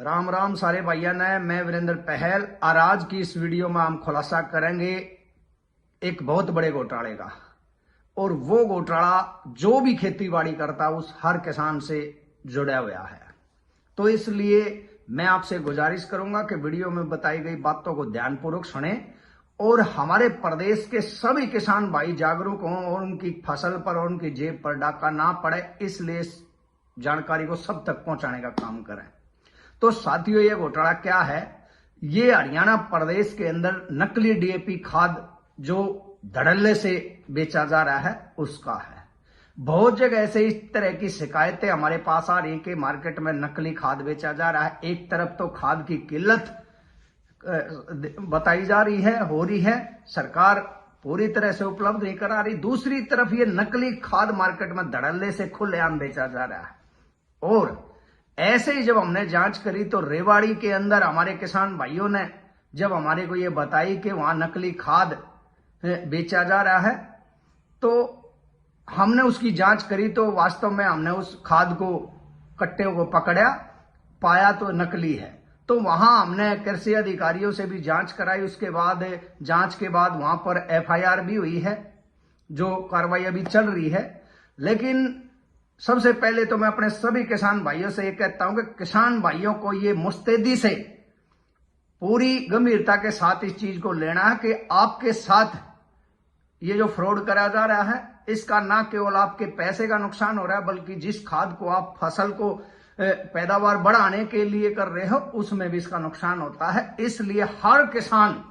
राम राम सारे भाइयों ने, मैं वीरेंद्र पहल। और आज की इस वीडियो में हम खुलासा करेंगे एक बहुत बड़े घोटाले का। और वो घोटाला जो भी खेती बाड़ी करता है उस हर किसान से जुड़ा हुआ है। तो इसलिए मैं आपसे गुजारिश करूंगा कि वीडियो में बताई गई बातों को ध्यानपूर्वक सुने और हमारे प्रदेश के सभी किसान भाई जागरूक हों और उनकी फसल पर और उनकी जेब पर डाका ना पड़े, इसलिए जानकारी को सब तक पहुंचाने का काम करें। तो साथियों, ये घोटाला क्या है? ये हरियाणा प्रदेश के अंदर नकली डीएपी खाद जो धड़ल्ले से बेचा जा रहा है उसका है। बहुत जगह ऐसे इस तरह की शिकायतें हमारे पास आ रही कि मार्केट में नकली खाद बेचा जा रहा है। एक तरफ तो खाद की किल्लत बताई जा रही है, हो रही है, सरकार पूरी तरह से उपलब्ध नहीं करा रही। दूसरी तरफ ये नकली खाद मार्केट में धड़ल्ले से खुलेआम बेचा जा रहा है। और ऐसे ही जब हमने जांच करी तो रेवाड़ी के अंदर हमारे किसान भाइयों ने जब हमारे को ये बताई कि वहां नकली खाद बेचा जा रहा है, तो हमने उसकी जांच करी तो वास्तव में हमने उस खाद को, कट्टे को पकड़ा, पाया तो नकली है। तो वहां हमने कृषि अधिकारियों से भी जांच कराई। उसके बाद जांच के बाद वहां पर एफआईआर भी हुई है, जो कार्रवाई अभी चल रही है। लेकिन सबसे पहले तो मैं अपने सभी किसान भाइयों से ये कहता हूं कि किसान भाइयों को ये मुस्तैदी से पूरी गंभीरता के साथ इस चीज को लेना है कि आपके साथ ये जो फ्रॉड करा जा रहा है, इसका ना केवल आपके पैसे का नुकसान हो रहा है, बल्कि जिस खाद को आप फसल को पैदावार बढ़ाने के लिए कर रहे हो उसमें भी इसका नुकसान होता है। इसलिए हर किसान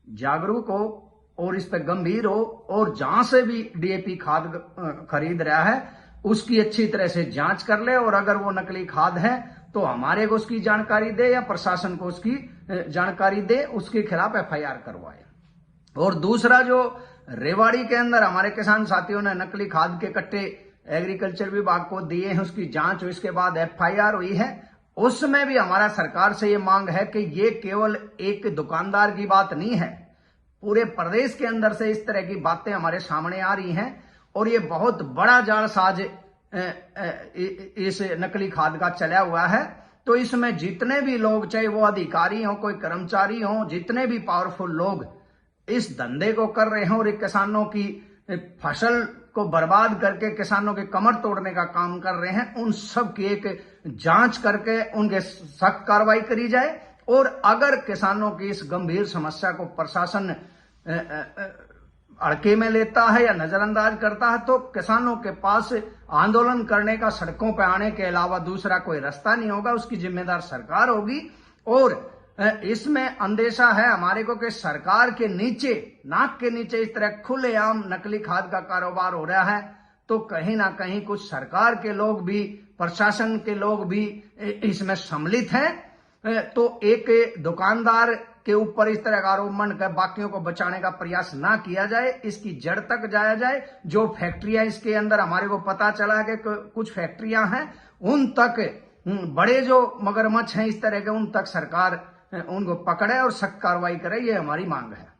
जागरूक हो और इस पर गंभीर हो और जहां से भी डीएपी खाद खरीद रहा है उसकी अच्छी तरह से जांच कर ले, और अगर वो नकली खाद है तो हमारे को उसकी जानकारी दे या प्रशासन को उसकी जानकारी दे, उसके खिलाफ एफआईआर करवाए। और दूसरा, जो रेवाड़ी के अंदर हमारे किसान साथियों ने नकली खाद के कट्टे एग्रीकल्चर विभाग को दिए हैं, उसकी जांच हुई, इसके बाद एफआईआर हुई है, उसमें भी हमारा सरकार से ये मांग है कि ये केवल एक दुकानदार की बात नहीं है, पूरे प्रदेश के अंदर से इस तरह की बातें हमारे सामने आ रही हैं। और ये बहुत बड़ा जालसाज इस नकली खाद का चला हुआ है। तो इसमें जितने भी लोग, चाहे वो अधिकारी हो, कोई कर्मचारी हो, जितने भी पावरफुल लोग इस धंधे को कर रहे हैं और किसानों की फसल को बर्बाद करके किसानों के कमर तोड़ने का काम कर रहे हैं, उन सब की एक जांच करके उनके सख्त कार्रवाई करी जाए। और अगर किसानों की इस गंभीर समस्या को प्रशासन अड़के में लेता है या नजरअंदाज करता है तो किसानों के पास आंदोलन करने का, सड़कों पर आने के अलावा दूसरा कोई रास्ता नहीं होगा। उसकी जिम्मेदार सरकार होगी। और इसमें अंदेशा है हमारे को कि सरकार के नीचे, नाक के नीचे इस तरह खुलेआम नकली खाद का कारोबार हो रहा है, तो कहीं ना कहीं कुछ सरकार के लोग भी, प्रशासन के लोग भी इसमें सम्मिलित हैं। तो एक दुकानदार के ऊपर इस तरह का आरोपण कर बाकियों को बचाने का प्रयास ना किया जाए, इसकी जड़ तक जाया जाए। जो फैक्ट्रियां इसके अंदर हमारे को पता चला है कि कुछ फैक्ट्रियां हैं, उन तक बड़े जो मगरमच्छ हैं इस तरह के, उन तक सरकार उनको पकड़े और सख्त कार्रवाई करे, ये हमारी मांग है।